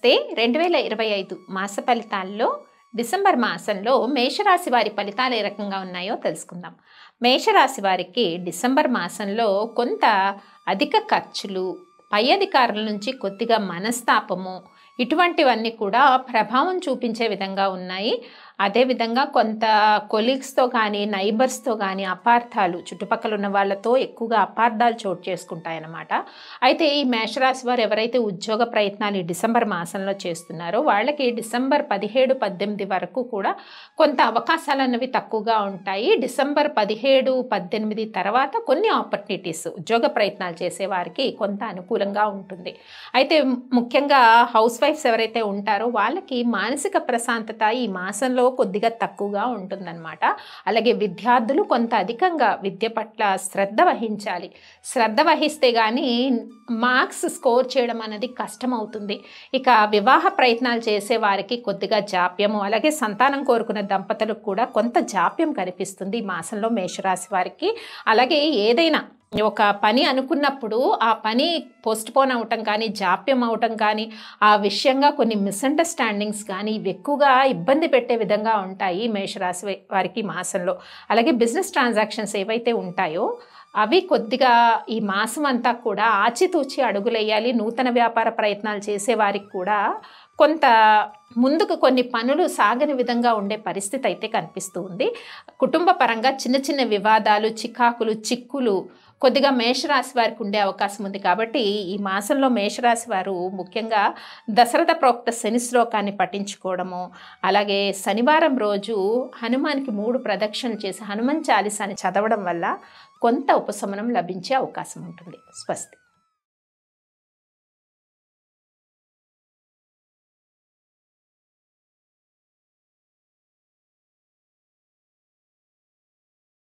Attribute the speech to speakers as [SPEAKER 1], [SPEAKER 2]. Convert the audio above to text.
[SPEAKER 1] నమస్తే 2025 మాస ఫలితాల్లో డిసెంబర్ మాసంలో మేషరాశి వారి ఫలితాలు ఏ రకంగా ఉన్నాయో తెలుసుకుందాం. మేషరాశి వారికి డిసెంబర్ మాసంలో కొంత అధిక ఖర్చులు, పై అధికారుల నుంచి కొద్దిగా మనస్తాపము ఇటువంటివన్నీ కూడా ప్రభావం చూపించే విధంగా ఉన్నాయి. అదేవిధంగా కొంత కొలీగ్స్తో కానీ నైబర్స్తో కానీ అపార్థాలు, చుట్టుపక్కల ఉన్న వాళ్ళతో ఎక్కువగా అపార్థాలు చోటు చేసుకుంటాయన్నమాట. అయితే ఈ మేషరాశి వారు ఎవరైతే ఉద్యోగ ప్రయత్నాలు ఈ డిసెంబర్ మాసంలో చేస్తున్నారో వాళ్ళకి డిసెంబర్ 17, 18 వరకు కూడా కొంత అవకాశాలు అన్నవి తక్కువగా ఉంటాయి. డిసెంబర్ 17, 18 తర్వాత కొన్ని ఆపర్చునిటీస్ ఉద్యోగ ప్రయత్నాలు చేసే వారికి కొంత అనుకూలంగా ఉంటుంది. అయితే ముఖ్యంగా హౌస్ వైఫ్స్ ఎవరైతే ఉంటారో వాళ్ళకి మానసిక ప్రశాంతత ఈ మాసంలో కొద్దిగా తక్కువగా ఉంటుందన్నమాట. అలాగే విద్యార్థులు కొంత అధికంగా విద్య పట్ల శ్రద్ధ వహించాలి. శ్రద్ధ వహిస్తే కానీ మార్క్స్ స్కోర్ చేయడం అనేది కష్టమవుతుంది. ఇక వివాహ ప్రయత్నాలు చేసే వారికి కొద్దిగా జాప్యము, అలాగే సంతానం కోరుకున్న దంపతులకు కూడా కొంత జాప్యం కనిపిస్తుంది ఈ మాసంలో మేషరాశి వారికి. అలాగే ఏదైనా ఒక పని అనుకున్నప్పుడు ఆ పని పోస్ట్పోన్ అవటం కానీ, జాప్యం అవటం కానీ, ఆ విషయంగా కొన్ని మిస్అండర్స్టాండింగ్స్ కానీ ఇవి ఎక్కువగా ఇబ్బంది పెట్టే విధంగా ఉంటాయి మేషరాశి వారికి మాసంలో. అలాగే బిజినెస్ ట్రాన్సాక్షన్స్ ఏవైతే ఉంటాయో అవి కొద్దిగా ఈ మాసం అంతా కూడా ఆచితూచి అడుగులేయాలి. నూతన వ్యాపార ప్రయత్నాలు చేసేవారికి కూడా కొంత ముందుకు కొన్ని పనులు సాగని విధంగా ఉండే పరిస్థితి అయితే కనిపిస్తూ ఉంది. కుటుంబ పరంగా చిన్న చిన్న వివాదాలు, చికాకులు, చిక్కులు కొద్దిగా మేషరాశి వారికి ఉండే అవకాశం ఉంది. కాబట్టి ఈ మాసంలో మేషరాశి వారు ముఖ్యంగా దశరథ ప్రోక్త శని శ్లోకాన్ని పఠించుకోవడము, అలాగే శనివారం రోజు హనుమానికి 3 ప్రదక్షిణలు చేసి హనుమాన్ చాలీసాని చదవడం వల్ల కొంత ఉపశమనం లభించే అవకాశం ఉంటుంది. స్వస్తి.